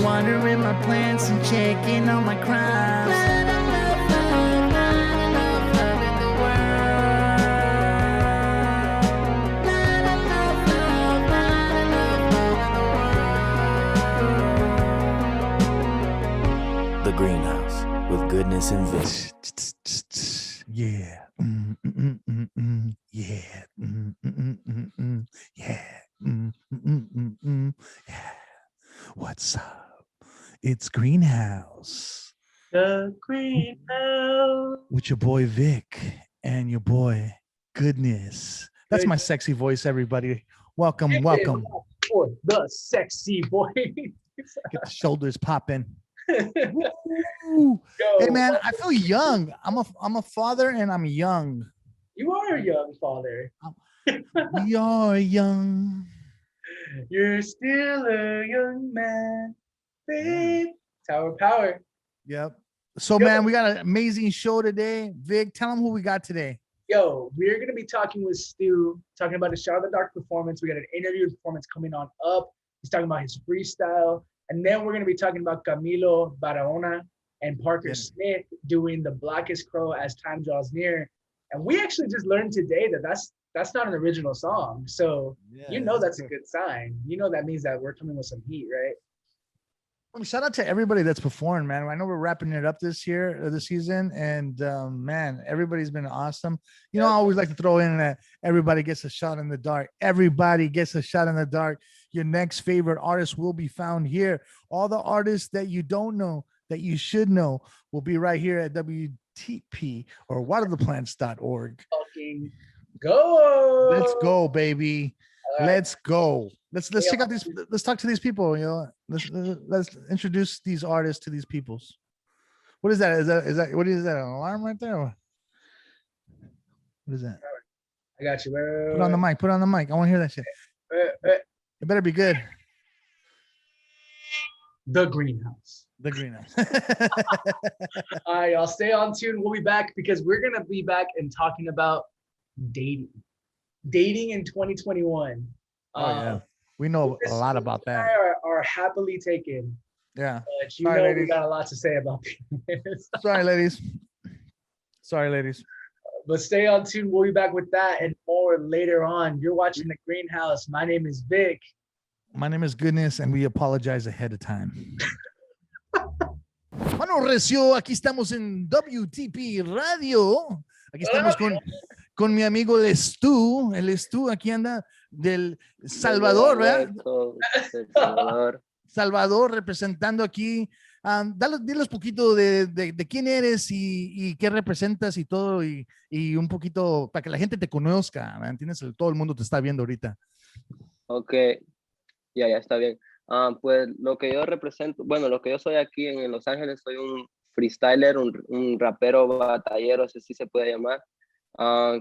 Watering my plants and checking on my crops. The greenhouse with goodness and vision. Yeah. Yeah. Yeah. Yeah. What's up? It's Greenhouse The greenhouse. with your boy Vic and your boy Goodness. That's my sexy voice, everybody. Welcome, welcome. For the sexy boy. Get the shoulders popping. Woo. Hey man, I feel young. I'm a father and I'm young. You are a young father. We are young. You're still a young man, babe. Tower power. Yep. So man, we got an amazing show today. Vic, tell them who we got today. Yo, we're gonna be talking with Stu, talking about his Shot of the Dark performance. We got an interview performance coming on up. He's talking about his freestyle. And then we're gonna be talking about Camilo Barahona and Parker Smith doing the Blackest Crow as time draws near. And we actually just learned today that that's not an original song. So you know that's a good sign. You know that means that we're coming with some heat, right? Shout out to everybody that's performed, man. I know we're wrapping it up this season, and man, everybody's been awesome. You know, I always like to throw in that everybody gets a shot in the dark. Everybody gets a shot in the dark. Your next favorite artist will be found here. All the artists that you don't know, that you should know, will be right here at WTP or watertheplants.org. Fucking go. Let's go, baby. Right. Let's go. Let's check out these. Let's talk to these people. You know, let's introduce these artists to these peoples. What is that? Is that what is that? An alarm right there? What is that? I got you. Put on the mic. Put on the mic. I want to hear that shit. It better be good. The greenhouse. The greenhouse. All right, y'all stay on tune. We'll be back because we're gonna be back and talking about dating in 2021. Oh yeah, we know a lot about that. Are happily taken. Yeah, but you know we got a lot to say about this. Sorry, ladies. But stay on tune. We'll be back with that and more later on. You're watching The Greenhouse. My name is Vic. My name is Goodness, and we apologize ahead of time. Mano Recio, aquí estamos en WTP Radio. Aquí estamos con mi amigo el Stu aquí anda del Salvador, ¿verdad? Salvador representando aquí. Diles poquito de quién eres y qué representas y todo y un poquito para que la gente te conozca, ¿me entiendes? Todo el mundo te está viendo ahorita. Ok, ya está bien. Pues lo que yo represento, bueno, lo que yo soy aquí en Los Ángeles, soy un freestyler, un rapero batallero, si se puede llamar.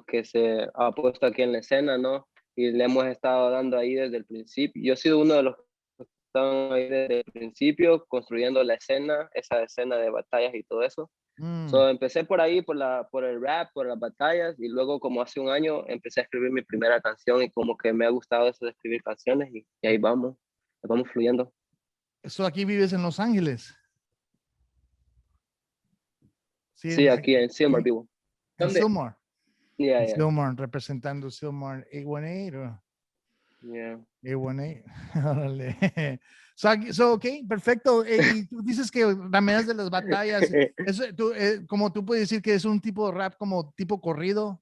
Que se ha puesto aquí en la escena, ¿no? Y le hemos estado dando ahí desde el principio. Yo he sido uno de los que están ahí desde el principio, construyendo la escena, esa escena de batallas y todo eso. Empecé por ahí, por el rap, por las batallas, y luego como hace un año empecé a escribir mi primera canción y como que me ha gustado eso de escribir canciones y ahí vamos fluyendo. ¿Eso aquí vives en Los Ángeles? Sí, aquí en Silmar vivo. ¿En Silmar? Yeah. Silmar, representando Silmar 818 or 818. So, ok, perfecto. Y tú dices que rameas de las batallas. Como tú puedes decir que es un tipo de rap como tipo corrido.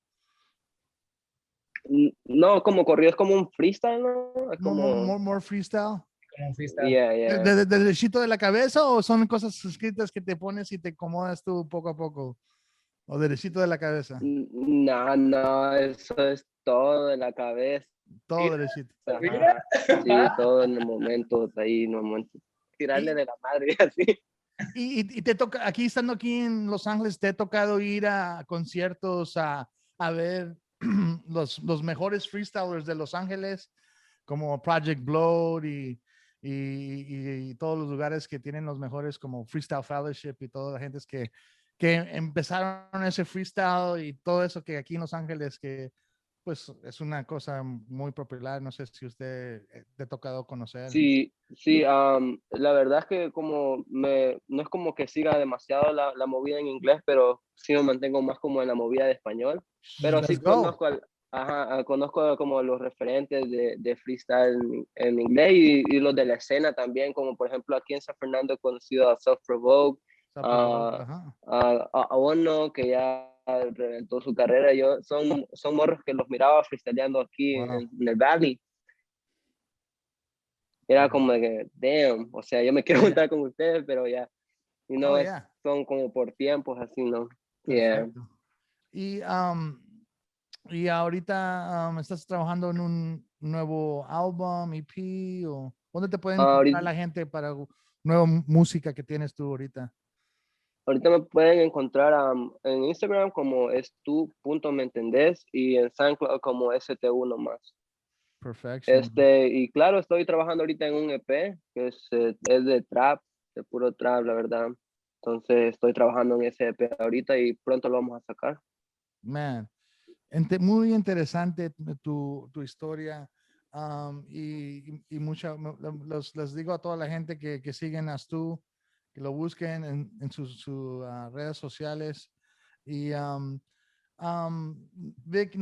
No, como corrido, es como un freestyle, ¿no? Es como... More freestyle. Como un freestyle. Yeah. ¿De derechito de la cabeza o son cosas escritas que te pones y te acomodas tú poco a poco? ¿O derechito de la cabeza? No, eso es todo de la cabeza. Todo derechito. Sí, todo en el momento, ahí en el momento. Tirarle de la madre, así. Y te toca, estando aquí en Los Ángeles, ¿te ha tocado ir a conciertos a ver los mejores freestylers de Los Ángeles, como Project Blood y todos los lugares que tienen los mejores, como Freestyle Fellowship y toda la gente que empezaron ese freestyle y todo eso que aquí en Los Ángeles, que pues es una cosa muy popular. No sé si usted te ha tocado conocer. Sí, sí, la verdad es que como no es como que siga demasiado la movida en inglés, pero sí me mantengo más como en la movida de español. Pero Let's sí go. conozco como los referentes de freestyle en inglés y los de la escena también, como por ejemplo aquí en San Fernando he conocido a Self Provoke, Ajá. a uno que ya reventó su carrera. Son morros que los miraba freestyleando aquí Wow. en el Valley. Era como de que, damn, o sea, yo me quiero juntar con ustedes, pero ya, y Oh, no yeah. son como por tiempos así, ¿no? Yeah. Perfecto. Y, y ahorita estás trabajando en un nuevo álbum, EP, o ¿dónde te pueden encontrar Ahorita, la gente para nueva música que tienes tú ahorita? ahorita me pueden encontrar en Instagram como es me entendés y en SoundCloud como ST1 más. Perfection. Y claro, estoy trabajando ahorita en un EP que es de trap, de puro trap, la verdad. Entonces estoy trabajando en ese EP ahorita y pronto lo vamos a sacar. Man, muy interesante tu historia. Y les digo a toda la gente que siguen a Stu, que lo busquen en sus redes sociales. Y Vic,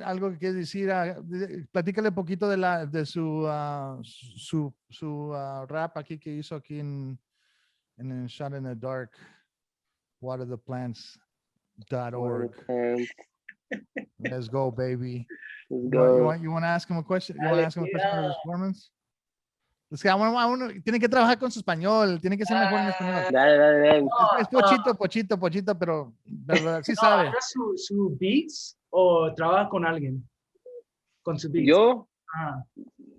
algo que quieres decir, platícale un poquito de su rap aquí que hizo aquí en el Shot in the Dark, watertheplants.org. Bueno, Let's go, baby. let's You want, you go. want, you want to ask him a question? You want to Dale, ask him a question about his cuidado. performance? Es que tiene que trabajar con su español, tiene que ser mejor en español. Dale, dale, dale. Es pochito, pero sí sabe. ¿Haga su beats o trabaja con alguien? Con sus beats. Yo, Ah,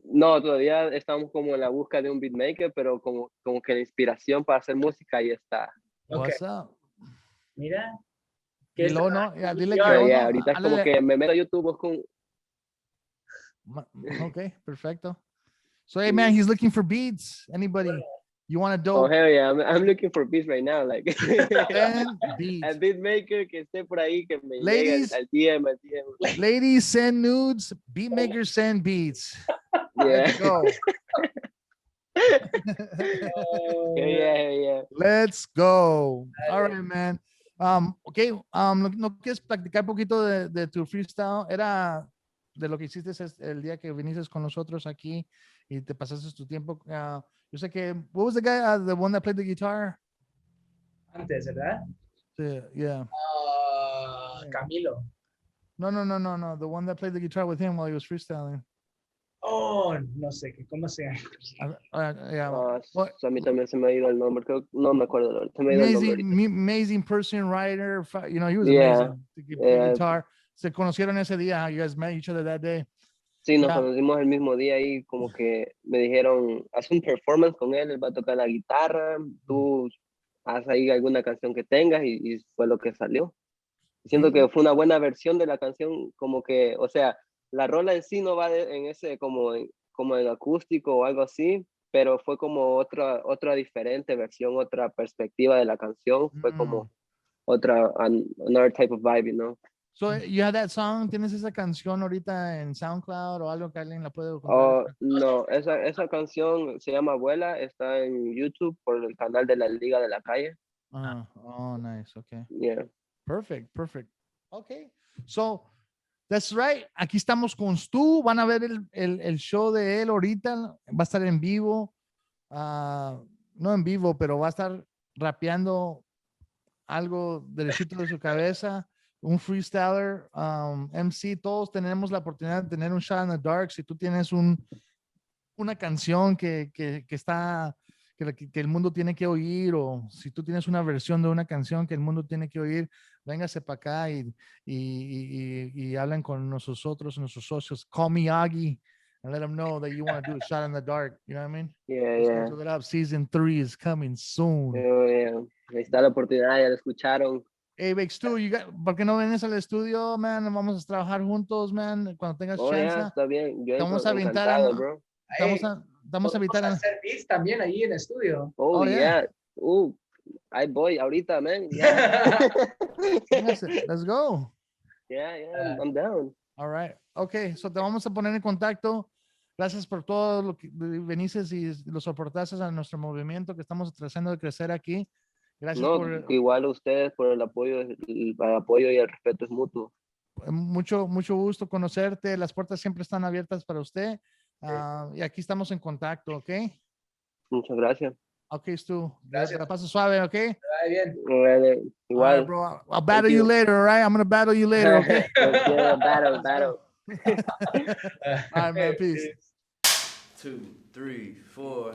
no, todavía estamos como en la búsqueda de un beatmaker, pero como que la inspiración para hacer música ahí está. ok. What's up? Mira. ¿Qué Y está? luego no, ya dile que So, Yo, yeah, no, ahorita es como háblale. que me meto a YouTube, busco Ok, perfecto. So, hey man, he's looking for beats. Anybody? You want a oh, dope hell yeah, I'm looking for beats right now, like, 10 a beats? beatmaker que esté por ahí, que me llegue Ladies, al DM, al DM. ladies send nudes, beat makers send beats. Yeah, Let's go. yeah, yeah. Let's go. All right, man. Okay, no quieres practicar un poquito de tu freestyle? Era de lo que hiciste el día que viniste con nosotros aquí y te pasaste tu tiempo. Yo sé que, what was the guy, the one that played the guitar? Antes, ¿verdad? Yeah. Camilo. No. The one that played the guitar with him while he was freestyling. Oh, no sé, ¿cómo se llama? Yeah. Well, A mí también se me ha ido el nombre, no me acuerdo, se me ha ido el nombre ahorita. amazing person, writer. You know, he was Yeah, amazing. To play guitar. Se conocieron ese día. You guys met each other that day. sí, nos Yeah. conocimos el mismo día y como que me dijeron, haz un performance con él va a tocar la guitarra, tú haz ahí alguna canción que tengas y fue lo que salió. Siento que fue una buena versión de la canción, como que, o sea, la rola en sí no va en ese como en acústico o algo así, pero fue como otra diferente versión, otra perspectiva de la canción, fue como another type of vibe, you know. So you have that song, ¿tienes esa canción ahorita en SoundCloud o algo que alguien la puede encontrar? Oh, no, esa canción se llama Abuela, está en YouTube por el canal de la Liga de la Calle. Oh, nice. Okay. Yeah. Perfect. Okay. So that's right. Aquí estamos con Stu. Van a ver el show de él ahorita. Va a estar en vivo. No en vivo, pero va a estar rapeando algo derechito de su cabeza. Un freestyler, MC. Todos tenemos la oportunidad de tener un shot in the dark. Si tú tienes una canción que está, que el mundo tiene que oír, o si tú tienes una versión de una canción que el mundo tiene que oír, véngase para acá y hablen con nosotros, nuestros socios. Call me Aggie and let them know that you want to do a shot in the dark. You know what I mean? Yeah. Schedule it up. Season 3 is coming soon. Yeah. Ahí está la oportunidad, ya lo escucharon. Hey, Bex, tú, ¿por qué no vienes al estudio, man? Vamos a trabajar juntos, man. Cuando tengas Oh, chance, yeah, está bien. Yo vamos a aventar encantado, bro. vamos a Podemos evitar hacer beats también ahí en el estudio. Oh, yeah. Ahí voy ahorita, man. Yeah. Let's go. Yeah, I'm down. All right. Okay, so te vamos a poner en contacto. Gracias por todo lo que veniste y lo soportaste a nuestro movimiento que estamos tratando de crecer aquí. Gracias No, por igual a ustedes por el apoyo y el respeto es mutuo. mucho gusto conocerte. Las puertas siempre están abiertas para usted. Y aquí estamos en contacto, ¿ok? Muchas gracias. Ok, Stu. Gracias. La paso suave, ¿ok? Ay, bien. All Igual. right, bro. I'll battle you later, all right? I'm going to battle you later, okay? Yeah, battle. All right, man. Peace. 2, 3, 4.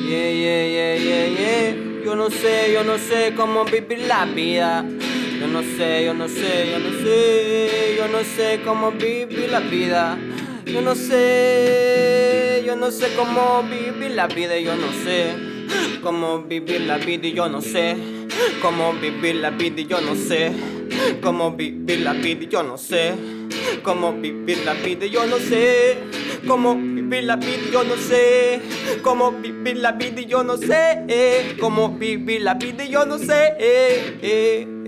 Yeah. Yo no sé cómo vivir la vida. Yo no sé cómo vivir la vida. Yo no sé cómo vivir la vida. Yo no sé cómo vivir la vida y yo no sé cómo vivir la vida y yo no sé cómo vivir la vida y yo no sé cómo vivir la vida y yo no sé cómo vivir la vida y yo no sé cómo vivir la vida y yo no sé cómo vivir la vida y yo no sé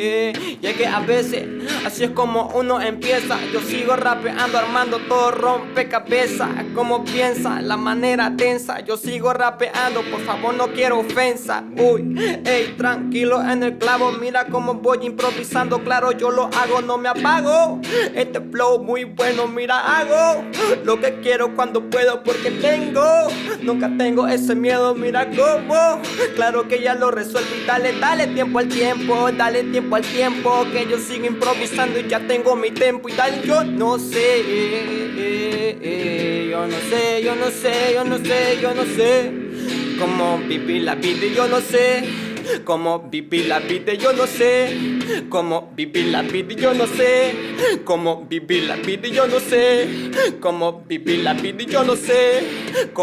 y es que a veces así es como uno empieza. Yo sigo rapeando, armando todo rompecabezas. Como piensa, la manera tensa. Yo sigo rapeando, por favor no quiero ofensa. Uy, ey, tranquilo en el clavo. Mira cómo voy improvisando, claro yo lo hago, no me apago. Este flow muy bueno, mira hago lo que quiero cuando puedo porque nunca tengo ese miedo, mira cómo. Claro que ya lo resuelvo y dale tiempo al tiempo, dale tiempo al tiempo, que yo sigo improvisando y ya tengo mi tempo y tal. Yo no sé cómo vivir la vida y yo no sé cómo vivir la vida, yo no sé cómo vivir la vida, yo no sé cómo vivir la vida, yo no sé cómo vivir la vida, yo no sé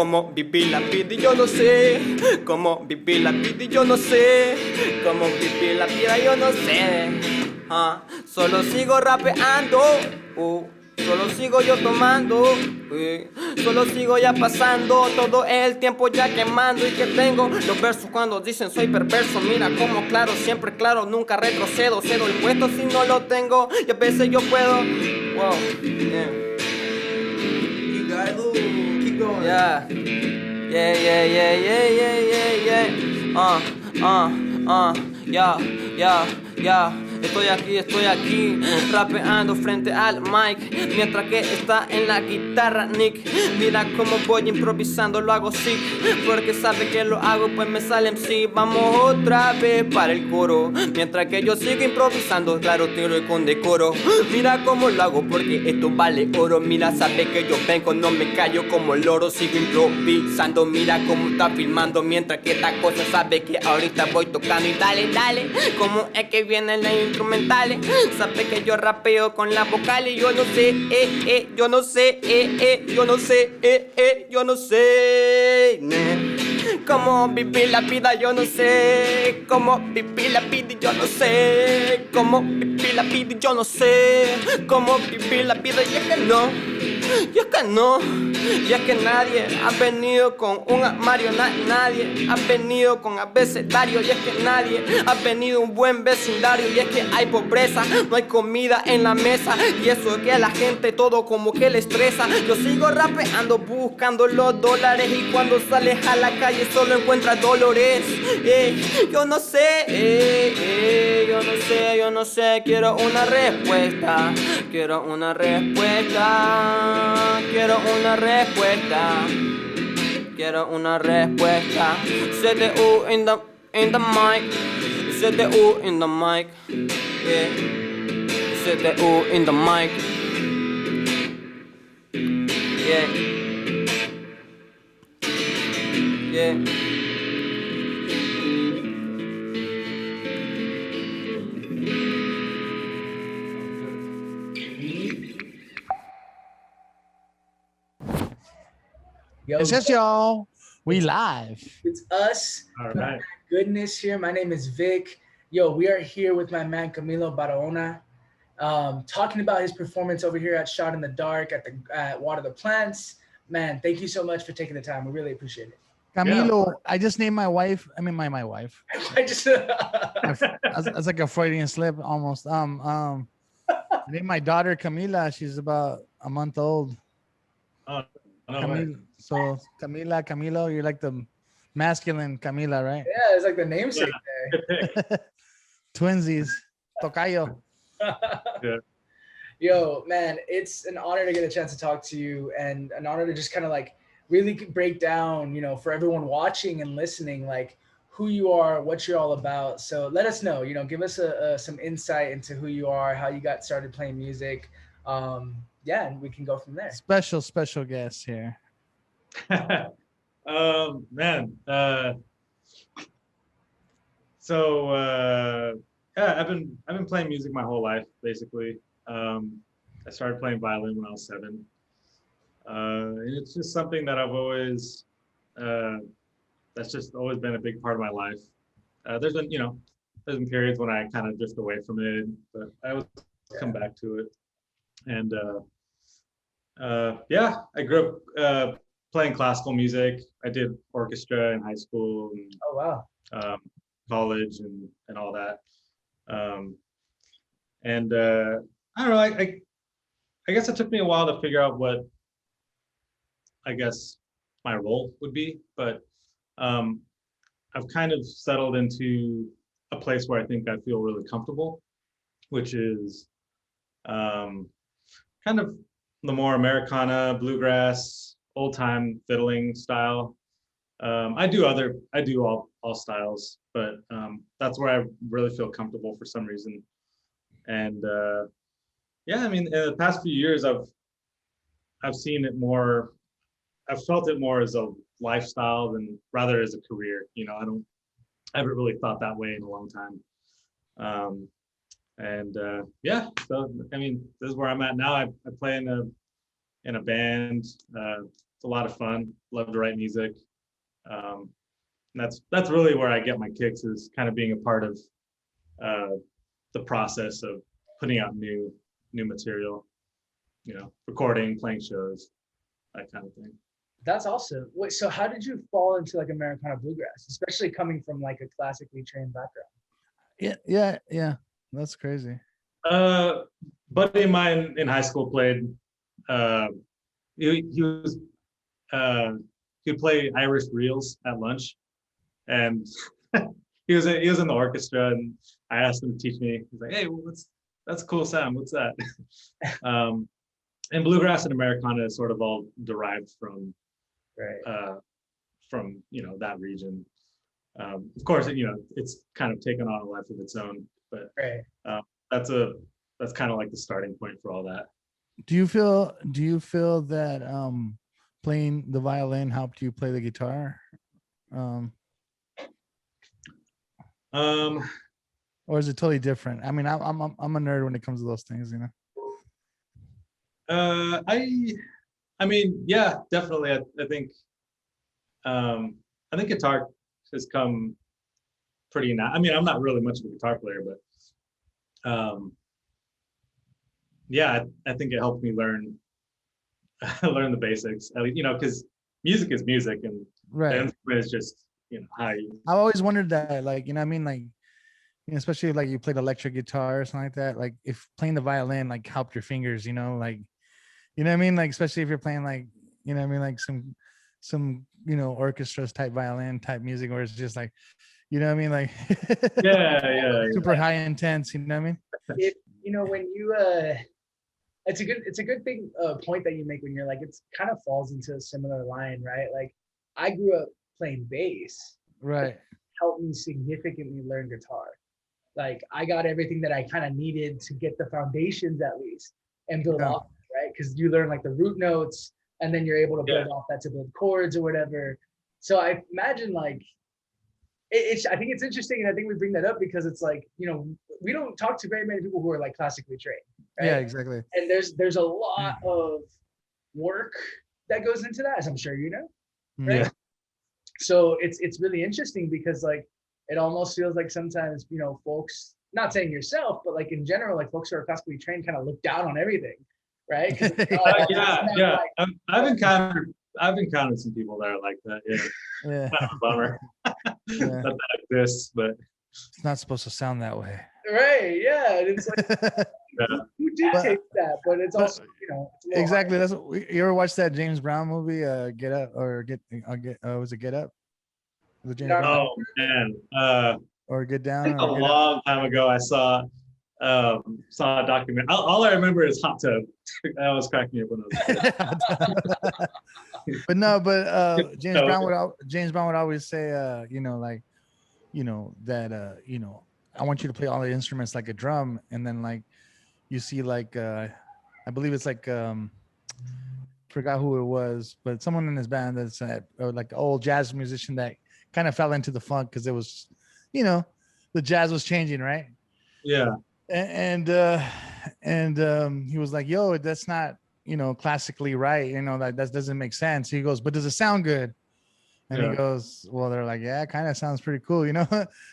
cómo vivir la vida, yo no sé cómo vivir la vida, yo no sé cómo vivir la vida, yo no sé. Solo sigo rapeando. Solo sigo yo tomando, solo sigo ya pasando todo el tiempo ya quemando y que tengo los versos cuando dicen soy perverso. Mira como claro, siempre claro, nunca retrocedo, cedo el puesto si no lo tengo y a veces yo puedo. Wow, yeah. Keep going. Yeah. Estoy aquí, rapeando frente al mic, mientras que está en la guitarra Nick. Mira cómo voy improvisando, lo hago sick, porque sabe que lo hago pues me sale MC. Vamos otra vez para el coro, mientras que yo sigo improvisando, claro tiro con decoro. Mira cómo lo hago porque esto vale oro. Mira, sabe que yo vengo, no me callo como loro, sigo improvisando. Mira cómo está filmando, mientras que esta cosa sabe que ahorita voy tocando. Y dale, cómo es que vienen las instrumentales. Sabe que yo rapeo con las vocales. Yo no sé, yo no sé, yo no sé cómo vivir la vida, yo no sé cómo vivir la vida, yo no sé cómo vivir la vida, yo no sé cómo vivir la vida. Y es que no, y es que nadie ha venido con un armario, nadie ha venido con abecedario, y es que nadie ha venido un buen vecindario, y es que hay pobreza, no hay comida en la mesa, y eso es que a la gente todo como que le estresa. Yo sigo rapeando buscando los dólares, y cuando sales a la calle solo encuentras dolores. Yo no sé, quiero una respuesta, quiero una respuesta. CTU in the mic, CTU in the mic, yeah. CTU in the mic, yeah. Yo, It's just y'all. We live. it's us. All right. Goodness here. My name is Vic. Yo, we are here with my man Camilo Barahona, talking about his performance over here at Shot in the Dark at Water the Plants. Man, thank you so much for taking the time. We really appreciate it. Camilo, I just named my wife. I mean, my wife. I just That's like a Freudian slip almost. I named my daughter Camila. She's about a month old. Oh, no way. So Camila, Camilo, you're like the masculine Camila, right? Yeah, it's like the namesake Good pick. Twinsies. Tocayo. there. Yeah. Yo, man, it's an honor to get a chance to talk to you and an honor to just kind of like really break down, you know, for everyone watching and listening, like who you are, what you're all about. So let us know, you know, give us some insight into who you are, how you got started playing music. Yeah, and we can go from there. Special guest here. Man. Yeah, I've been playing music my whole life, basically. I started playing violin when I was 7. And it's just something that I've always, that's just always been a big part of my life. There's been periods when I kind of drift away from it, but I always come back to it. And yeah, I grew up playing classical music. I did orchestra in high school and Oh, wow. college and all that. I don't know, I guess it took me a while to figure out what I guess my role would be, but I've kind of settled into a place where I think I feel really comfortable, which is kind of the more Americana, bluegrass, old time fiddling style. I do all styles, but that's where I really feel comfortable for some reason. And yeah, I mean, in the past few years, I've seen it more. I've felt it more as a lifestyle than rather as a career. You know, I haven't really thought that way in a long time. Yeah, so I mean, this is where I'm at now. I play in a band. It's a lot of fun. Love to write music. And that's really where I get my kicks, is kind of being a part of the process of putting out new material, you know, recording, playing shows, that kind of thing. That's awesome. Wait, so how did you fall into like Americana bluegrass, especially coming from like a classically trained background? Yeah. That's crazy. Buddy of mine in high school played. He would play Irish reels at lunch, and he was in the orchestra, and I asked him to teach me. He's like, "Hey, that's a cool sound. What's that?" And bluegrass and Americana is sort of all derived from, from that region. Of course, it's kind of taken on a life of its own, but that's kind of like the starting point for all that. Do you feel that playing the violin helped you play the guitar? Or is it totally different? I mean, I'm a nerd when it comes to those things, you know. I mean, yeah, definitely. I think guitar has come pretty now. I mean, I'm not really much of a guitar player, but yeah, I think it helped me learn the basics. Because music is music, and the instrument is just how you. I've always wondered that, like, you know what I mean, like, especially if, like, you played electric guitar or something like that, like if playing the violin like helped your fingers, like, you know what I mean, like, especially if you're playing like, you know what I mean, like some orchestras type violin type music, where it's just like, you know what I mean, like yeah super high intense, you know what I mean. When you it's a good thing point that you make, when you're like, it's kind of falls into a similar line, right? Like, I grew up playing bass, right? Helped me significantly learn guitar. Like, I got everything that I kind of needed to get the foundations at least and build off, right? Because you learn like the root notes, and then you're able to build off that to build chords or whatever. So I imagine, like, I think it's interesting, and I think we bring that up because it's like, we don't talk to very many people who are like classically trained, right? Yeah, exactly. And there's a lot of work that goes into that, as I'm sure you know, right? Yeah. So it's really interesting because, like, it almost feels like sometimes, folks, not saying yourself, but like in general, like folks who are classically trained kind of look down on everything, right? Yeah. I've encountered some people that are like that. Yeah. Kind of a bummer. That exists, but it's not supposed to sound that way. Right. Yeah. And it's like, who dictates that? But it's but- also, you know, it's a little Exactly. hard. That's what you ever watched that James Brown movie, Get Up or was it Get Up? Was it James No. Brown Oh man, or Get Down a or Get Up? long time ago, I saw a documentary. All I remember is Hot Tub. That was cracking me up when I was a kid. But no, but James No. Brown would always say, you know, like, you know, that you know, I want you to play all the instruments like a drum, and then like you see like I believe it's like forgot who it was, but someone in his band that's like an old jazz musician that kind of fell into the funk because it was, you know, the jazz was changing, right? Yeah, And he was like, yo, that's not, you know, classically right, you know, that doesn't make sense. He goes, but does it sound good? And Yeah. he goes, well, they're like, yeah, it kind of sounds pretty cool, you know.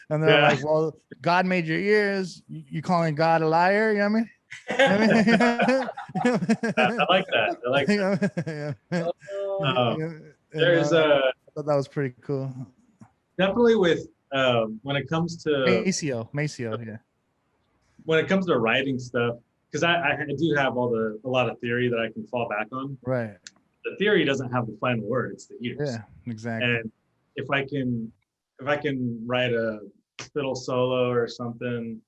And they're Yeah. like, well, God made your ears, you calling God a liar? You know what I mean? I like that. I like that. There's I thought that was pretty cool. definitely with when it comes to Maceo, yeah. when it comes to writing stuff, because I do have a lot of theory that I can fall back on. Right. The theory doesn't have the final word; it's the ears. Yeah, exactly. And if I can write a fiddle solo or something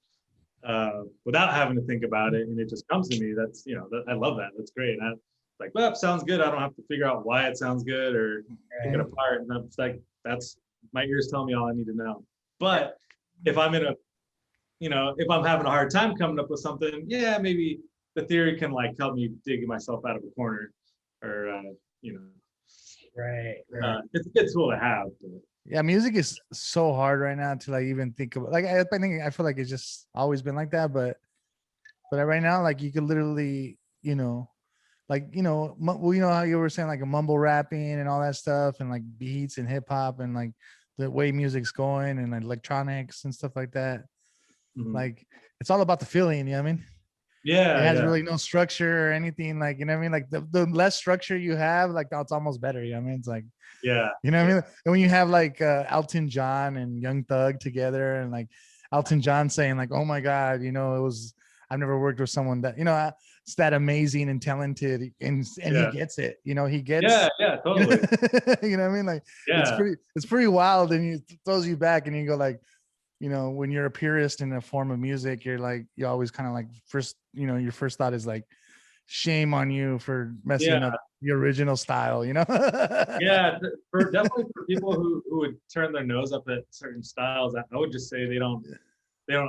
without having to think about it, and it just comes to me, that's, you know, I love that. That's great. And like, well, sounds good. I don't have to figure out why it sounds good or pick it apart. And it's like, that's my ears tell me all I need to know. But if I'm in a, you know, if I'm having a hard time coming up with something, yeah, maybe the theory can like help me dig myself out of a corner, or you know, Right. it's a good tool to have. But. Yeah, music is so hard right now to like even think about. Like I feel like it's just always been like that, but right now, like you could literally, you know, like, you know, well, you know how you were saying like a mumble rapping and all that stuff, and like beats and hip hop and like the way music's going and like electronics and stuff like that. Mhm. Like it's all about the feeling, you know what I mean? Yeah, It has yeah. really no structure or anything, like, you know what I mean? Like the less structure you have, like it's almost better, you know what I mean? It's like, Yeah. you know what I mean? And when you have like Elton John and Young Thug together, and like Elton John saying like, oh my God, you know, I've never worked with someone that, you know, it's that amazing and talented, and Yeah. he gets it, you know, he gets, Yeah, totally. you know what I mean? Like Yeah. it's pretty wild, and it throws you back, and you go like, you know, when you're a purist in a form of music, you're like, you always kind of like first, you know, your first thought is like, shame on you for messing up the original style, you know? Yeah, definitely for people who would turn their nose up at certain styles, I would just say they don't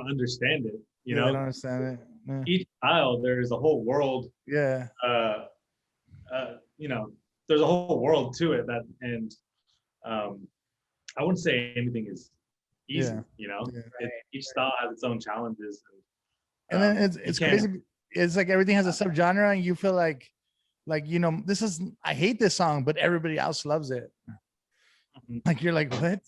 understand it. You Yeah, know, I don't understand it. Yeah. each style, there's a whole world. Yeah. You know, there's a whole world to it and I wouldn't say anything is easy. Yeah. You know, Yeah. each style has its own challenges. And then it's crazy. It's like everything has a subgenre, and you feel like, you know, I hate this song, but everybody else loves it. Mhm. Like you're like, what?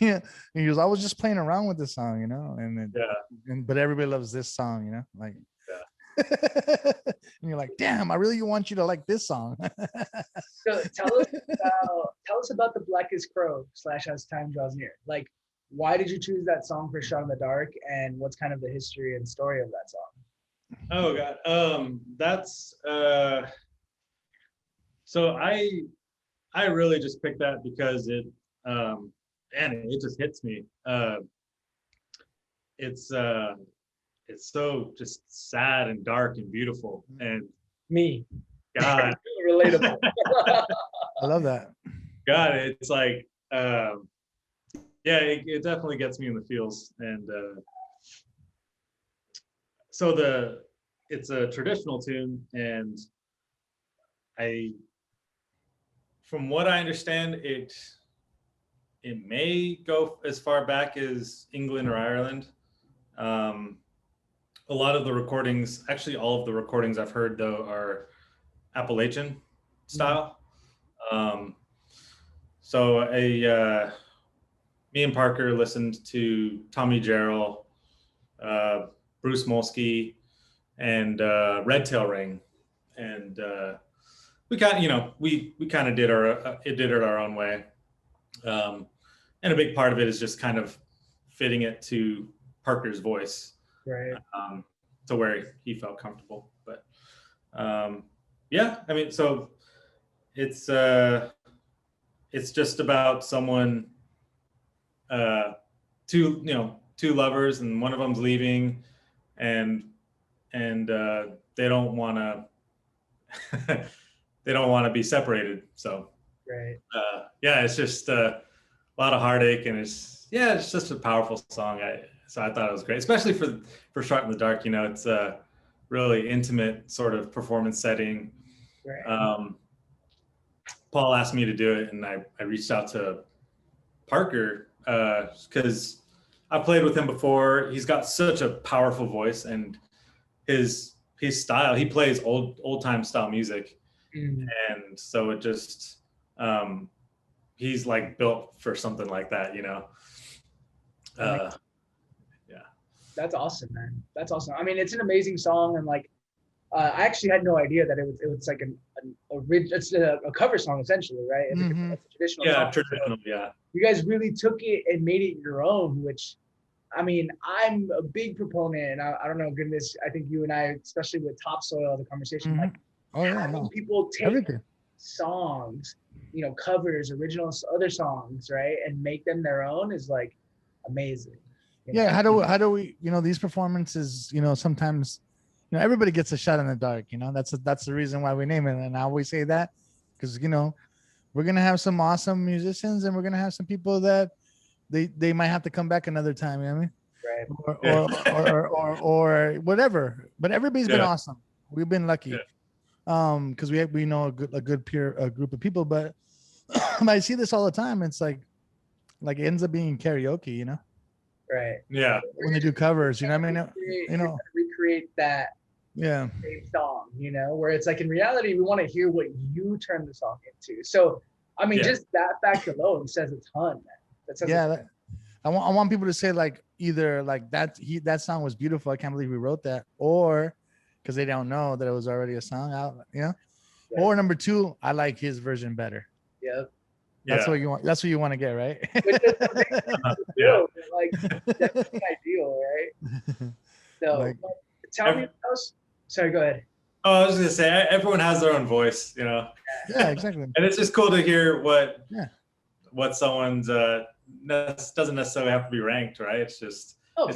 Yeah. And he goes, I was just playing around with this song, you know, but everybody loves this song, you know, like. And you're like, damn, I really want you to like this song. So tell us about the Blackest Crow / As Time Draws Near. Like, why did you choose that song for Shot in the Dark, and what's kind of the history and story of that song? Oh God, that's so I really just picked that because it just hits me. It's so just sad and dark and beautiful, and Me. God, Relatable. I love that. God, it's like yeah, it definitely gets me in the feels. And so it's a traditional tune, and from what I understand, it may go as far back as England or Ireland. A lot of the recordings, actually all of the recordings I've heard though, are Appalachian style. So me and Parker listened to Tommy Jarrell, Bruce Molsky, and Red Tail Ring, and we kind of, you know, we kind of did it our own way, and a big part of it is just kind of fitting it to Parker's voice. Right. To where he felt comfortable. But yeah, I mean, so it's just about someone, two lovers, and one of them's leaving, and they don't want to they don't want to be separated. So Right. yeah, it's just a lot of heartache, and it's just a powerful song. So I thought it was great, especially for Shot in the Dark. You know, it's a really intimate sort of performance setting. Right. Paul asked me to do it, and I reached out to Parker because I played with him before. He's got such a powerful voice, and his style. He plays old time style music, and so it just he's like built for something like that, you know. Yeah. That's awesome, man. That's awesome. I mean, it's an amazing song, and like, I actually had no idea that it was like it's a cover song essentially, right? It's a traditional song. Traditional, yeah. You guys really took it and made it your own, which, I mean, I'm a big proponent, and I don't know, goodness, I think you and I, especially with Topsoil, the conversation, like having people take songs, you know, covers, originals, other songs, right, and make them their own is like amazing. Yeah, how do we, you know, these performances, you know, sometimes, you know, everybody gets a shot in the dark, you know, that's the reason why we name it. And I always say that because, you know, we're going to have some awesome musicians, and we're going to have some people that they might have to come back another time, you know what I mean? Right. Or whatever, but everybody's been awesome. We've been lucky. Because we know a good peer group of people, but I see this all the time. It's like it ends up being karaoke, you know? Right. Yeah. When they do covers, you know what I mean? You know, recreate that same song, you know, where it's like in reality, we want to hear what you turn the song into. So, I mean, just that fact alone says a ton, man. That says I want people to say like either like that song was beautiful, I can't believe we wrote that, or because they don't know that it was already a song out, you know? Yeah. Or number two, I like his version better. Yep. That's what you want. That's what you want to get, right? Like that's ideal, right? So like, tell me else. Sorry, go ahead. Oh, I was just gonna say everyone has their own voice, you know. Yeah, exactly. And it's just cool to hear what someone's doesn't necessarily have to be ranked, right? It's just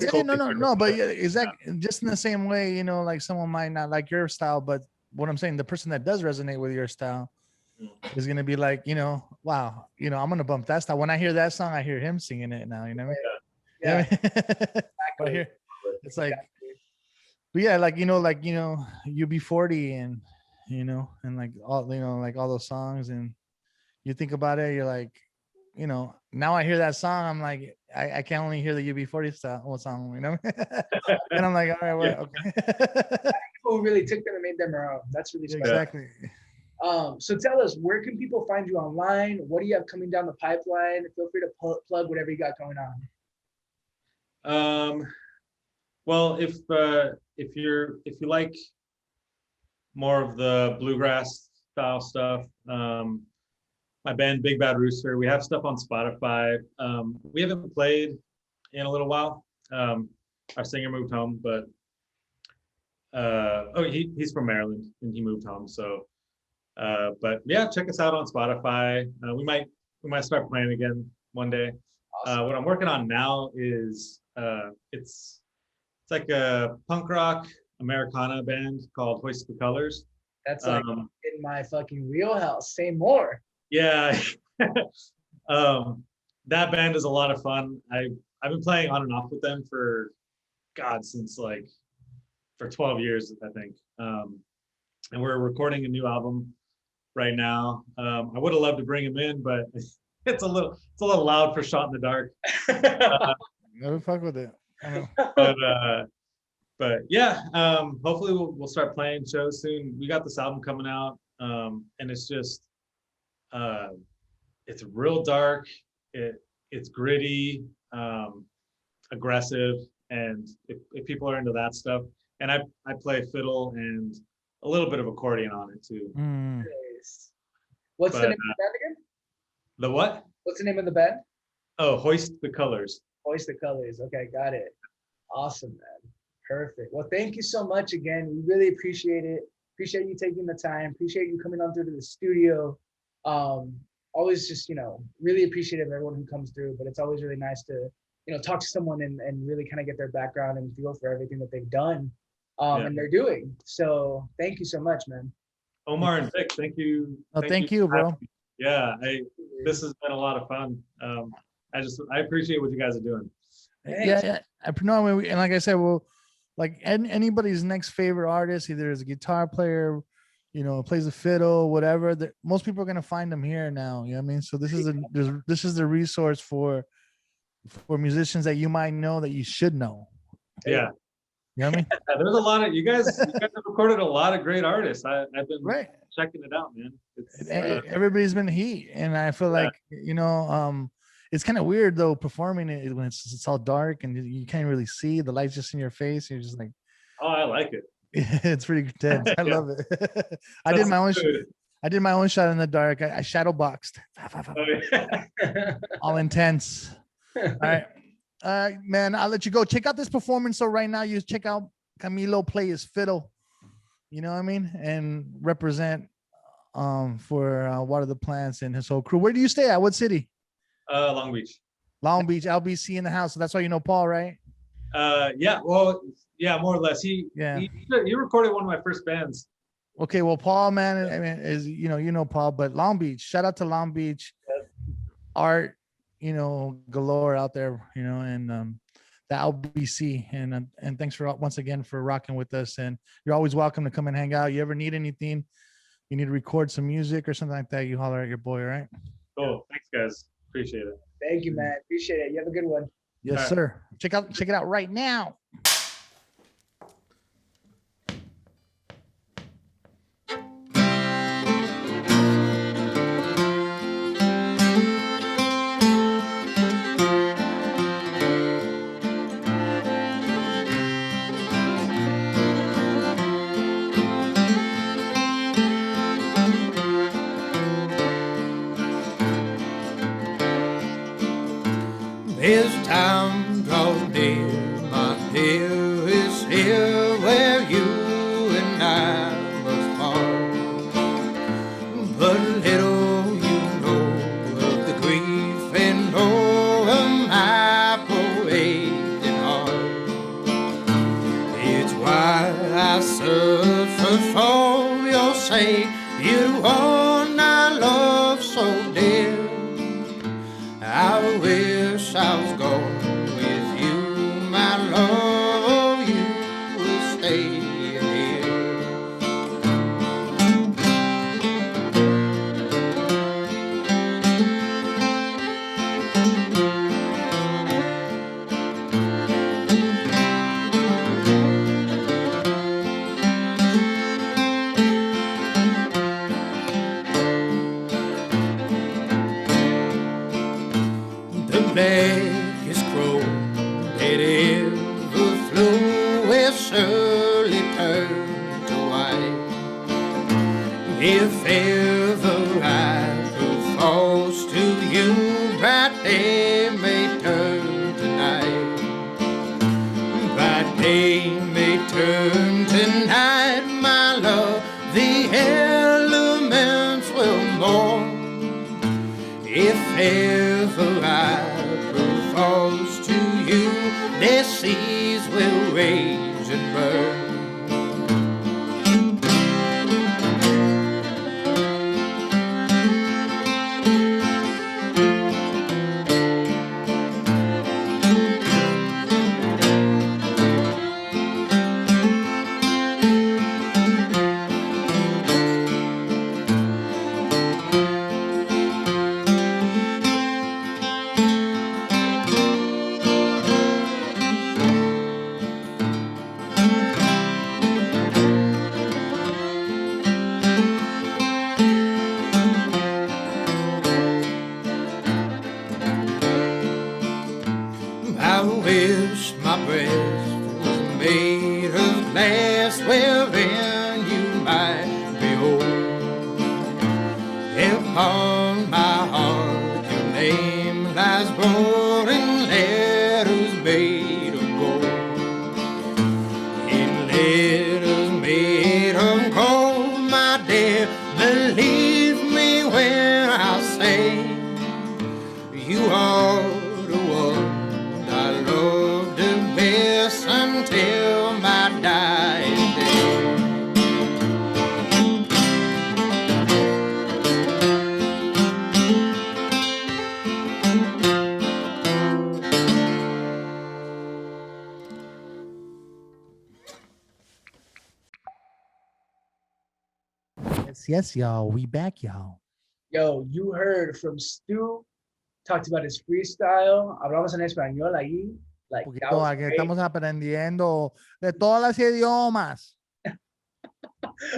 cool. No, but exactly, just in the same way, you know, like someone might not like your style, but what I'm saying, the person that does resonate with your style is gonna be like, you know, wow, you know, I'm gonna bump that style. When I hear that song, I hear him singing it now, you know what I mean? But here, it's like, but yeah, like, you know, UB40 and, you know, and like all, you know, like all those songs, and you think about it, you're like, you know, now I hear that song, I'm like, I can only hear the UB40 style song, you know? And I'm like, all right, well, okay. People really took them and made them their own. That's really special. Exactly. So tell us, where can people find you online? What do you have coming down the pipeline? Feel free to plug whatever you got going on. Well, if you like more of the bluegrass style stuff, my band Big Bad Rooster, we have stuff on Spotify. We haven't played in a little while. Our singer moved home, but he's from Maryland and he moved home. So, but yeah, check us out on Spotify. We might start playing again one day. Awesome. What I'm working on now is it's like a punk rock Americana band called Hoist the Colors. That's like in my fucking wheelhouse. Say more. Yeah. That band is a lot of fun. I've been playing on and off with them since like for 12 years, I think. And we're recording a new album right now. I would have loved to bring him in, but it's a little loud for Shot in the Dark. Never fuck with it. But yeah, hopefully we'll start playing shows soon. We got this album coming out, and it's just it's real dark. It's gritty, aggressive, and if people are into that stuff, and I play fiddle and a little bit of accordion on it too. Nice. What's the name of the band again? The what? What's the name of the band? Oh, Hoist the Colors. Hoist the Colors. Okay, got it. Awesome, man. Perfect. Well, thank you so much again. We really appreciate it. Appreciate you taking the time. Appreciate you coming on through to the studio. Always just, really appreciative of everyone who comes through, but it's always really nice to, talk to someone and really kind of get their background and feel for everything that they've done and they're doing. So thank you so much, man. Omar and Vic, thank you. Oh, thank you, bro. Yeah, this has been a lot of fun. I appreciate what you guys are doing. Yeah. I know. And like I said, well, like anybody's next favorite artist, either as a guitar player, plays the fiddle, whatever. Most people are gonna find them here now. You know what I mean? So this is the resource for musicians that you might know that you should know. Yeah. You know what I mean? There's a lot of you guys have recorded a lot of great artists. I've been checking it out, man. Everybody's been heat, and I feel like it's kind of weird though performing it when it's all dark and you can't really see, the light's just in your face. You're just like, oh, I like it. It's pretty intense. I love it. I did my own shot in the dark. I shadow boxed. Oh, yeah. All intense. All right. Man, I'll let you go. Check out this performance. So right now you check out Camilo play his fiddle, you know what I mean? And represent for Water the Plants and his whole crew. Where do you stay at? What city? Long Beach. Long Beach, LBC in the house. So that's why you know Paul, right? Yeah, well, yeah, more or less. He recorded one of my first bands. Okay, well, Paul, man, I mean, is Paul, but Long Beach, shout out to Long Beach. Art, galore out there, and the LBC, and thanks for once again for rocking with us. And you're always welcome to come and hang out. You ever need anything, you need to record some music or something like that, you holler at your boy, all right? Cool. Thanks, guys. Appreciate it. Thank you, man. Appreciate it. You have a good one. Yes, sir. Check it out right now. This time draws near, my dear, is here where you and I must part. But little you know of the grief and woe of my poor aching heart. It's why I suffer for your sake. You're the one I love so dear. I wish I was gone with you, my love, you will stay here. The blackest crow that ever flew will surely turn to white. If ever I prove false to you, bright day may turn to night. Bright day may turn to night, my love, the elements will mourn. If ever I prove false to you, their seas will rage and burn. I wish my breast was made of glass wherein you might behold. Upon my heart your name lies wrote in letters made of gold. my dear, believe me when I say you are the one I love the best until my dying day. Yes, y'all. We back, y'all. Yo, you heard from Stu, talked about his freestyle. Hablamos en español ahí. Like, that Poquito, was aquí great. estamos aprendiendo de todas las idiomas.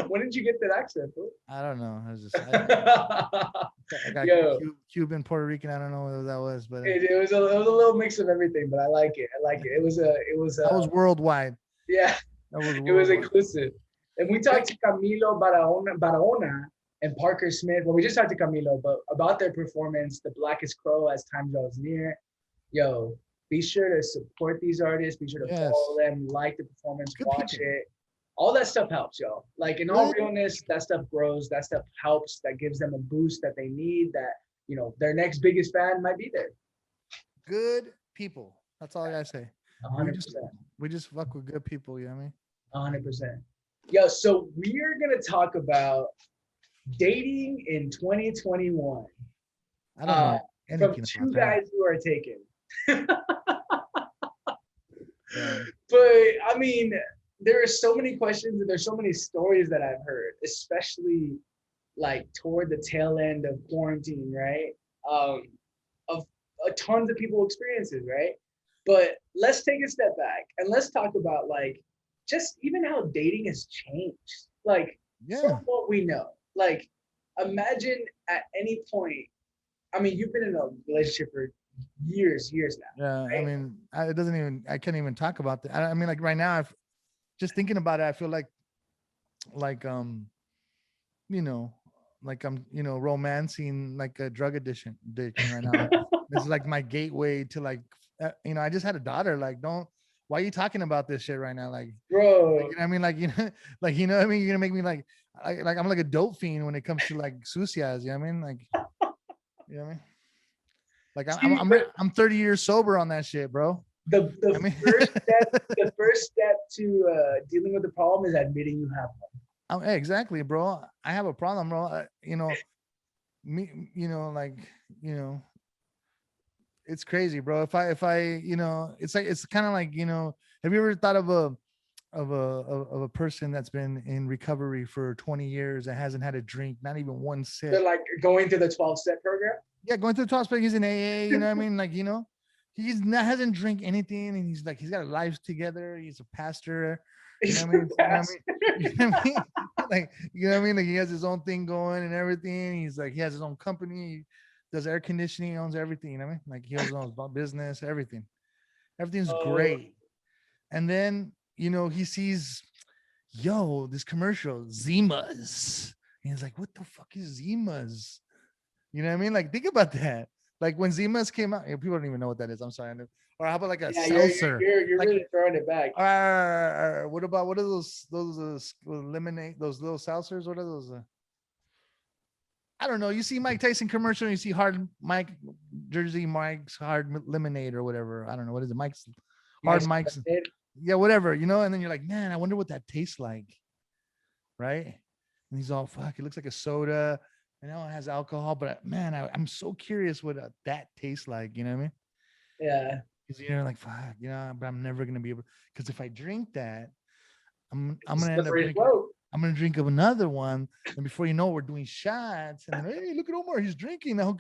When did you get that accent, bro? I don't know. I was just, I got Yo. Cuban, Puerto Rican. I don't know what that was, but It was a little mix of everything, but I like it. I like it. It was that was worldwide. yeah, That was it was worldwide. inclusive. And we talked to Camilo Barahona and Parker Smith. Well, we just talked to Camilo, but about their performance, the Blackest Crow as time draws near. Yo, be sure to support these artists. Be sure to follow them, like the performance, Good watch people. it. All that stuff helps, y'all. Like, in all Good. realness, that stuff grows. That stuff helps. That gives them a boost that they need. That, you know, their next biggest fan might be there. Good people. That's all I gotta say. 100%. We just fuck with good people. You know what I mean? 100%. Yo, so we're gonna talk about dating in 2021. I don't know From anything two about that. guys who are taken. Yeah. But I mean, there are so many questions and there's so many stories that I've heard, especially like toward the tail end of quarantine, right? Of tons of people experiences, right? But let's take a step back and let's talk about like just even how dating has changed. Like from what we know, like imagine at any point. I mean, you've been in a relationship for years now. Yeah, right? I mean, it doesn't even. I can't even talk about that. I mean, like right now, I've just thinking about it. I feel like, you know, like I'm, romancing like a drug addiction right now. This is like my gateway to like, I just had a daughter. Like, why are you talking about this shit right now? Like, Bro, like, you know what I mean? Like, like, what I mean? You're gonna make me like I'm like a dope fiend when it comes to like sucias. You know what I mean? Like, you know what I mean? Like I'm 30 years sober on that shit, bro. the I mean, first step to dealing with the problem is admitting you have one. exactly, bro. I have a problem, bro. It's crazy, bro. If I, it's kind of like, have you ever thought of a person that's been in recovery for 20 years and hasn't had a drink, not even one sip? They're like going through the 12-step program. Yeah, going through the 12 step. He's in AA, you know what I mean? Like, hasn't drank anything, and he's got a life together. He's a pastor. You know what I mean? You know what I mean? Like, you know what I mean? Like, he has his own thing going and everything. He's like, he has his own company. He does air conditioning. He owns everything. You know what I mean? Like, he owns his own business, everything. Everything's great. And then, he sees, this commercial, Zimas. And he's like, what the fuck is Zimas? You know what I mean? Like, think about that. Like when Zimas came out, people don't even know what that is. I'm sorry. Or how about like a seltzer? You're like, really throwing it back. What are those lemonade, those little seltzers? What are those? I don't know. You see Mike Tyson commercial, and you see Jersey Mike's hard lemonade or whatever. I don't know. What is it? Mike's. Yeah, whatever, and then you're like, man, I wonder what that tastes like. Right. And he's all, fuck, it looks like a soda. I know it has alcohol, but man, I'm so curious what that tastes like. You know what I mean? Yeah. Because you're like, fuck, but I'm never gonna be able. Because if I drink that, I'm gonna end up drinking. I'm gonna drink of another one, and before you know, we're doing shots. And then, hey, look at Omar, he's drinking now.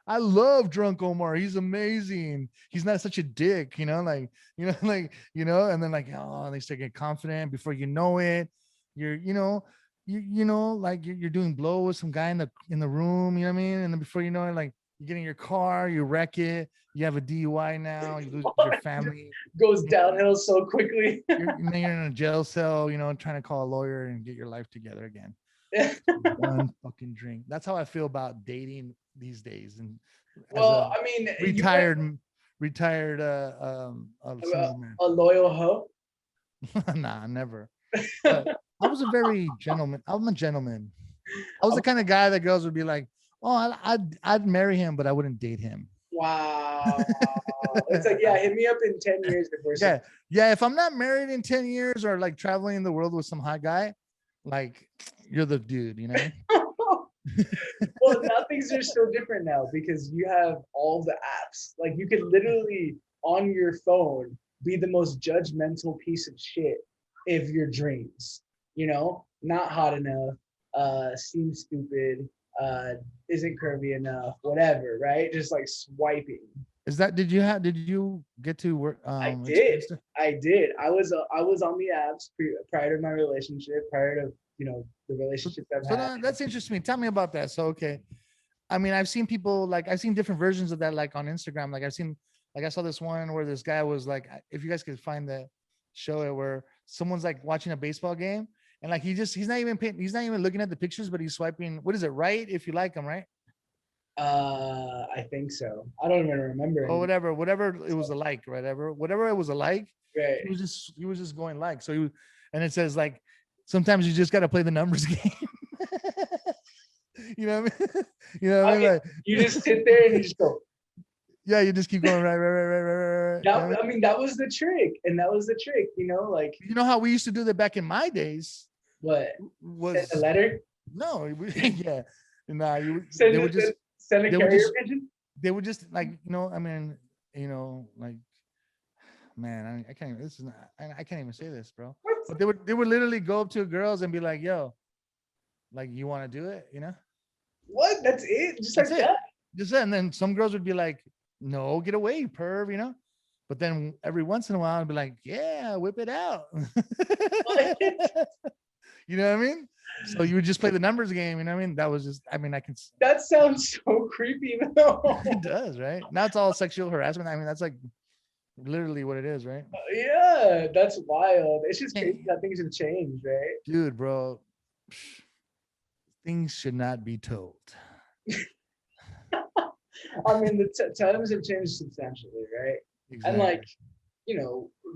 I love drunk Omar. He's amazing. He's not such a dick, and then like, oh, they start getting confident. Before you know it, you're like you're doing blow with some guy in the room, you know what I mean? And then before you know it, like you get in your car, you wreck it, you have a DUI now, you lose your family. Goes downhill so quickly. You're in a jail cell, trying to call a lawyer and get your life together again. One fucking drink. That's how I feel about dating these days. And well, I mean, retired a loyal hoe. Nah, never. But I was a very gentleman. I'm a gentleman. I was the kind of guy that girls would be like, "Oh, I'd marry him, but I wouldn't date him." Wow. It's like, yeah, hit me up in 10 years if we're Yeah, yeah. If I'm not married in 10 years or like traveling in the world with some hot guy, like you're the dude, you know? Well, now things are so different now because you have all the apps. Like you could literally on your phone be the most judgmental piece of shit if your dreams, not hot enough, seems stupid, isn't curvy enough, whatever, right? Just like swiping. Did you get to work I did. experience it? I did. I was on the apps prior to my relationship, prior to the relationships I've So had. that's interesting. Tell me about that. So okay. I mean, I've seen people like I've seen different versions of that, like on Instagram. Like I saw this one where this guy was like, if you guys could find the show it where someone's like watching a baseball game and like he's not even he's not even looking at the pictures, but he's swiping. What is it? Right? If you like him, right? I think so. I don't even remember. Or whatever it was a like, whatever it was a like. Right. He was just going like so. And it says like sometimes you just got to play the numbers game. You know what I mean? You know what I mean? Like, you just sit there and you just go. Yeah, you just keep going right. That, I mean, that was the trick, and that was the trick. Like you know how we used to do that back in my days. What was send a letter? No, yeah, nah. They would just send a carrier pigeon. They would just like I mean like man, I can't even. This is not. I can't even say this, bro. But they would literally go up to girls and be like, "Yo, like you want to do it?" What? That's it? Just That's like it. that? Just that. And then some girls would be like, "No, get away, perv," But then every once in a while, I'd be like, "Yeah, whip it out." You know what I mean? So you would just play the numbers game. You know what I mean? That was just. I mean, I can. That sounds so creepy, though. It does, right? Now it's all sexual harassment. I mean, that's like literally what it is, right? Yeah, that's wild. It's just crazy how things have changed, right? Dude, bro, things should not be told. I mean, the times have changed substantially, right? Exactly. And like,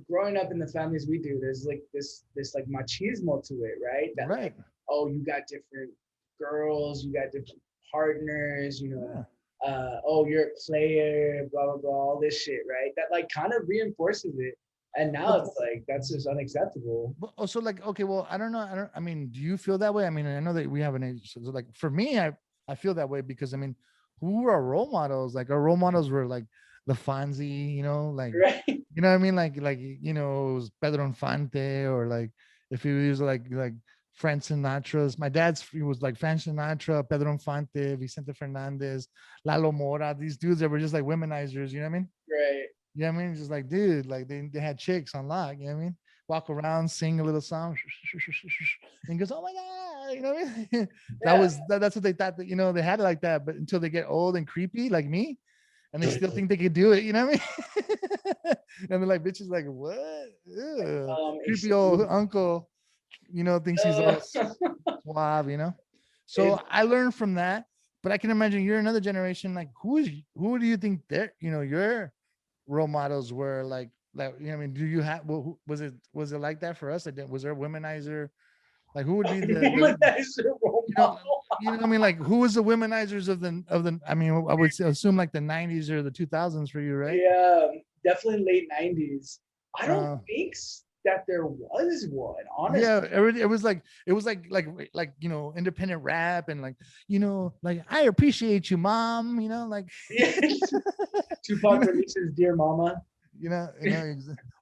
growing up in the families we do, there's like this like machismo to it, right? That right. Like, oh, you got different girls, you got different partners, Yeah. Oh, you're a player, blah blah blah, all this shit, right? That like kind of reinforces it. And now it's like that's just unacceptable. But also, like, okay, well, I don't know. I mean, do you feel that way? I mean, I know that we have an age. So like for me, I feel that way because I mean, who were our role models? Like our role models were like the Fonzie, like right. You know what I mean? Like it was Pedro Infante or like if he was like Frank Sinatra's. My he was like Frank Sinatra, Pedro Infante, Vicente Fernandez, Lalo Mora. These dudes that were just like womenizers. You know what I mean? Right. You know what I mean? Just like, dude, like they had chicks on lock. You know what I mean? Walk around, sing a little song, and goes, "Oh my god!" You know what I mean? That's what they thought that they had it like that. But until they get old and creepy like me, and they still think they could do it. You know what I mean? And they're like, bitches, like what? Creepy old uncle, thinks he's all suave. So I learned from that. But I can imagine you're another generation. Like, who do you think that your role models were like I mean, do you have was it like that for us? Was there a womanizer? Like who would be the womanizer role model? I mean, like who was the womanizers of the I mean, I would assume like the 90s or the 2000s for you, right? Yeah, definitely late 90s. I don't think that there was one, honestly. Yeah, it was like independent rap and like I appreciate you, mom, like Tupac releases Dear Mama.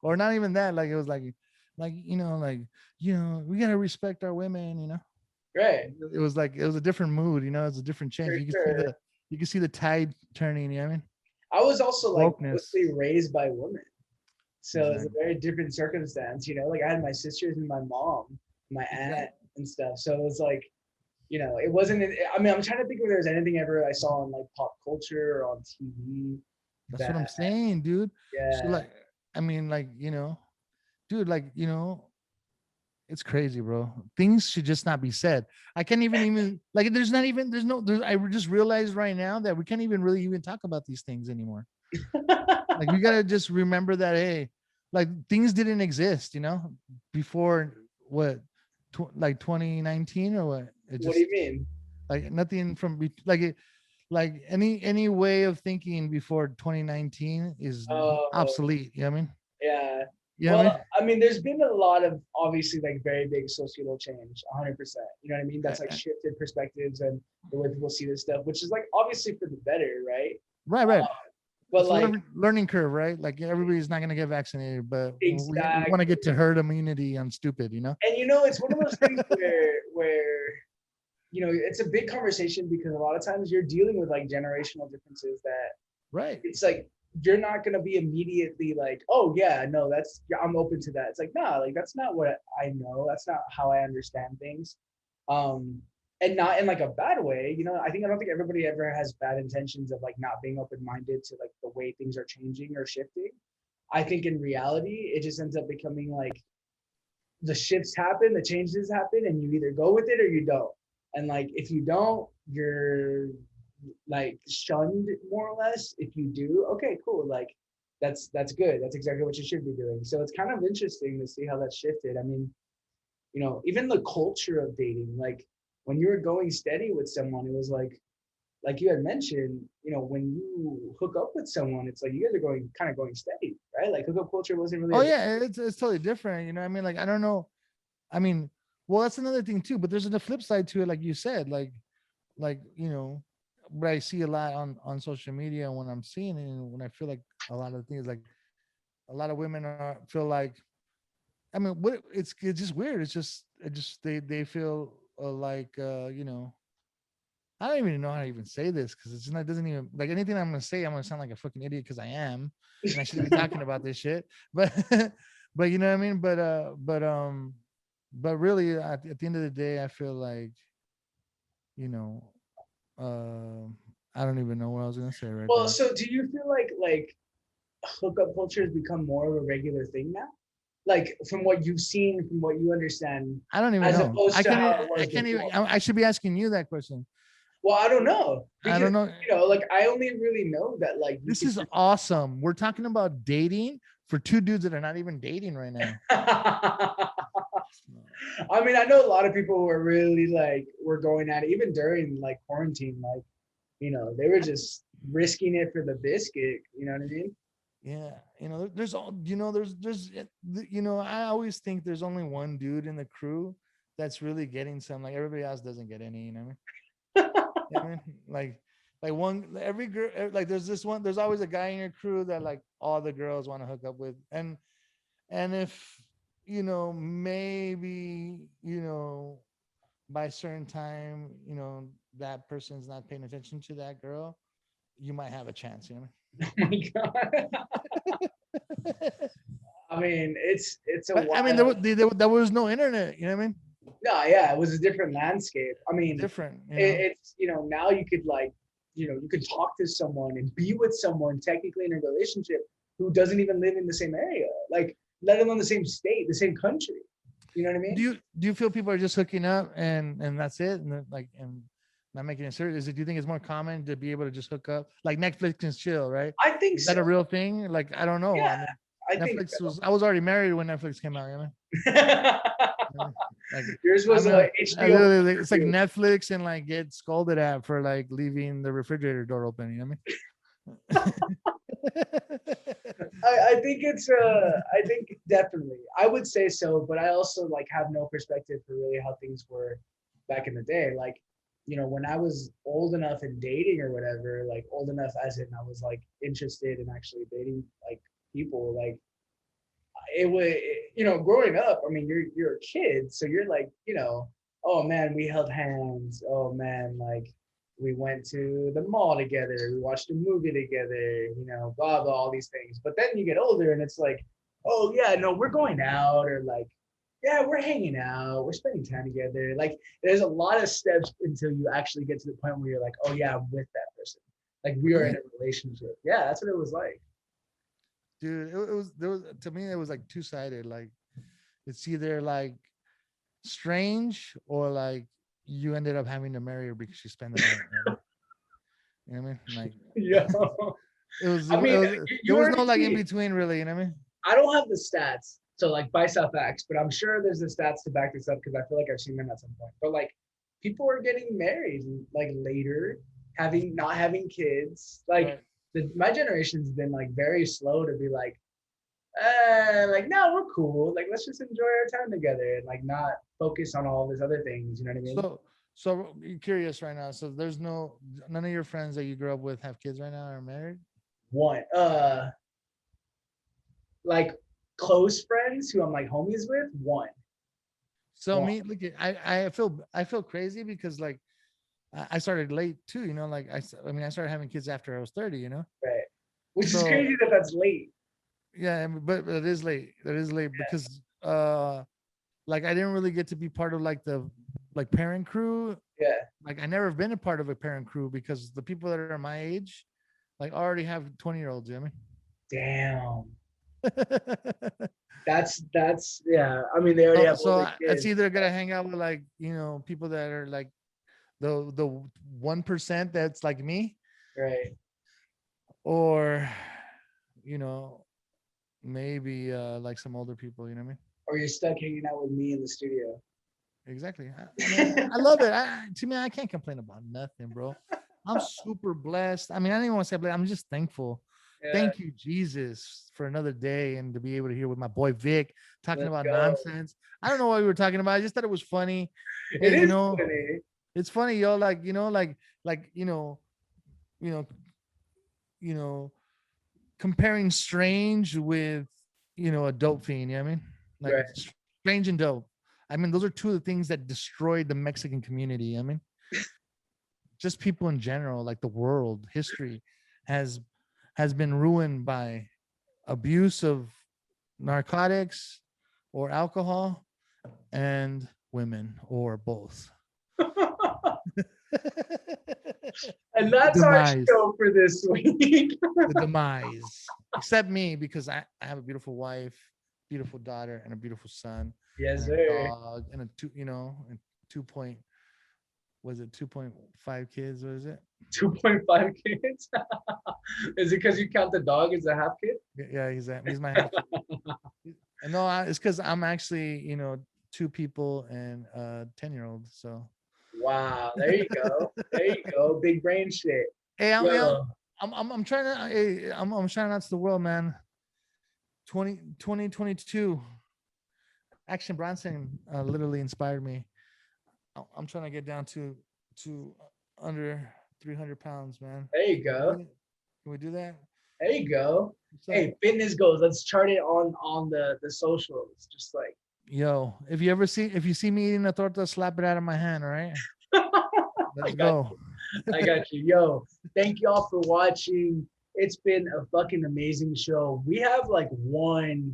Or not even that. Like it was like we gotta respect our women. Right. It was a different mood. It's a different change. You can see the tide turning. You know what I mean? I was also like mostly raised by women, so it's a very different circumstance. Like I had my sisters and my mom, my aunt and stuff. So it was like, it wasn't. I mean, I'm trying to think if there's anything ever I saw on like pop culture or on TV. That's what I'm saying, dude. Yeah. So like, I mean, like, dude, like, it's crazy, bro. Things should just not be said. I can't even like, I just realized right now that we can't even really even talk about these things anymore. Like, we got to just remember that, hey, like things didn't exist, before what, like 2019 or what? It What just do you mean? like nothing from like it, like any way of thinking before 2019 is Oh, obsolete. You know what I mean? yeah. You know what I mean? Well, I mean, there's been a lot of obviously like very big societal change, 100%. You know what I mean? That's like shifted perspectives and the way people see this stuff, which is like obviously for the better, right? Right, right. But It's a like learning curve, right? Like everybody's not gonna get vaccinated, but we want to exactly, get to herd immunity on stupid, you know? and you know, it's one of those things where you know it's a big conversation because a lot of times you're dealing with like generational differences that Right. it's like you're not gonna be immediately like, oh yeah, no, that's I'm open to that. It's like, nah, like that's not what I know. That's not how I understand things. And not in like a bad way. You know, I don't think everybody ever has bad intentions of like not being open-minded to like the way things are changing or shifting. I think in reality, it just ends up becoming like the shifts happen, the changes happen, and you either go with it or you don't. And like if you don't, you're like shunned more or less. If you do, okay, cool. Like that's good. That's exactly what you should be doing. So it's kind of interesting to see how that shifted. I mean, you know, even the culture of dating, like when you were going steady with someone, it was like you had mentioned, you know, when you hook up with someone, it's like you guys are going kind of going steady, right? Like hookup culture wasn't really Oh yeah, it's totally different. You know what I mean? Like I don't know. I mean, well, that's another thing too, but there's a flip side to it, like you said, like you know, what I see a lot on social media when I'm seeing it and when I feel like a lot of things like a lot of women feel like I mean what it's just weird. It just they feel like you know, I don't even know how to even say this because it's not, it doesn't even like anything I'm gonna say, I'm gonna sound like a fucking idiot because I am and I shouldn't be talking about this shit. But but you know what I mean? But really at the end of the day, I feel like, you know, I don't even know what I was gonna say right well. there. So do you feel like hookup culture has become more of a regular thing now? Like from what you've seen, from what you understand, I don't even as know. opposed to how it I was can't even. before. I should be asking you that question. Well, I don't know I because don't know. you know, like I only really know that like you This is can. awesome. We're talking about dating for two dudes that are not even dating right now. I mean, I know a lot of people were really like were going at it even during like quarantine. Like, you know, they were just risking it for the biscuit. You know what I mean? Yeah, you know, there's all you know, you know, I always think there's only one dude in the crew that's really getting some. Like everybody else doesn't get any. You know what I mean? You know what I mean? Like one every girl like there's this one. There's always a guy in your crew that like all the girls want to hook up with, and if you know maybe you know by a certain time you know that person's not paying attention to that girl, you might have a chance. You know? Oh my god. I mean, it's a But I mean, wild. there was no internet. You know what I mean? No, yeah, it was a different landscape. I mean, Different. You know? it's you know now you could like you know you could talk to someone and be with someone technically in a relationship who doesn't even live in the same area, like let alone the same state, the same country. You know what I mean? Do you feel people are just hooking up and that's it and like and not making it serious? Is it? Do you think it's more common to be able to just hook up like Netflix and chill? Right? I think Is that so. a real thing? Like I don't know. I Yeah, mean, I think Netflix so. was. I was already married when Netflix came out. You know? Like Yours I was mean, I HBO. literally, it's like Netflix and like get scolded at for like leaving the refrigerator door open. You know what I mean? I think it's I think definitely I would say so, but I also like have no perspective for really how things were back in the day. Like, you know, when I was old enough and dating or whatever, like old enough as in I was like interested in actually dating like people, like it would you know, growing up, I mean you're a kid, so you're like, you know, oh man, we held hands, oh man, like we went to the mall together, we watched a movie together, you know, blah blah, all these things. But then you get older and it's like, oh yeah, no, we're going out, or like, yeah, we're hanging out, we're spending time together. Like there's a lot of steps until you actually get to the point where you're like, oh yeah, I'm with that person, like we are in Really? a relationship. Yeah, that's what it was like. Dude, it was there was to me it was like two-sided. Like it's either like strange or like you ended up having to marry her because she spent the night. You know what I mean? Like Yeah. it was I mean, there you was no already like in see. between really. You know what I mean? I don't have the stats, So like Bicep facts, but I'm sure there's the stats to back this up because I feel like I've seen them at some point. But like people are getting married like later, not having kids. Like Right. my generation's been like very slow to be like no, we're cool. Like let's just enjoy our time together and like not focus on all these other things. You know what I mean? So you're curious right now. So there's none of your friends that you grew up with have kids right now or married? One, like close friends who I'm like homies with. One. So Wow. me, look, I feel crazy because like I started late too, you know, like I started having kids after I was 30, you know. Right. Which is So crazy that that's late. yeah, but it is late. It is late because like I didn't really get to be part of like the like parent crew. Yeah. Like I never been a part of a parent crew because the people that are my age, like already have 20-year-olds, you know Damn. what I mean? That's yeah. I mean, they already have So older it's kids. either gonna hang out with like, you know, people that are like the 1% that's like me, Right. or you know, maybe like some older people, you know what I mean? Or you're stuck hanging out with me in the studio. Exactly. I mean, I love it. To me, I can't complain about nothing, bro. I'm super blessed. I mean, I don't even want to say blessed. I'm just thankful. Yeah. Thank you, Jesus, for another day and to be able to hear with my boy Vic talking Let's about go. nonsense. I don't know what we were talking about. I just thought it was funny. It Hey, you is know, funny. it's funny, yo. Like, you know, like you know, you know, comparing strange with a dope fiend. You know what I mean? Like Right. strange and dope. I mean, those are two of the things that destroyed the Mexican community. You know what I mean, just people in general, like the world, history has been ruined by abuse of narcotics or alcohol and women or both. And The that's our demise. show for this week. The demise. Except me, because I have a beautiful wife, beautiful daughter, and a beautiful son, Yes, and a sir. dog, and a and 2.5 kids? What is it? 2.5 kids. Is it because you count the dog as a half kid? Yeah, he's my half kid. And no, it's because I'm actually, two people and 10-year-old. So Wow. There you go. There you go. Big brain shit. hey, Yo. I'm trying to I'm shouting out to the world, man. 2022. Action Bronson literally inspired me. I'm trying to get down to under 300 pounds, man. There you go. Can we do that? There you go. So, Hey, fitness goals. Let's chart it on the socials. Just like yo, if you see me eating a torta, slap it out of my hand, all right? Let's I got go. I got you. Yo, thank y'all for watching. It's been a fucking amazing show. We have like one,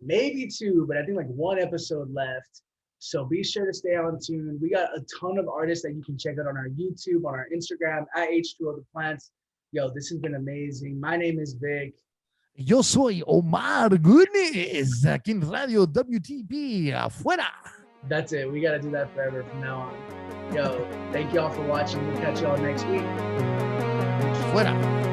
maybe two, but I think like one episode left. So be sure to stay on tune. We got a ton of artists that you can check out on our YouTube, on our Instagram, at H2O The Plants. Yo, this has been amazing. My name is Vic. Yo soy Omar Goodness, aquí en Radio WTP, afuera. That's it. We got to do that forever from now on. Yo, thank y'all for watching. We'll catch y'all next week. Fuera.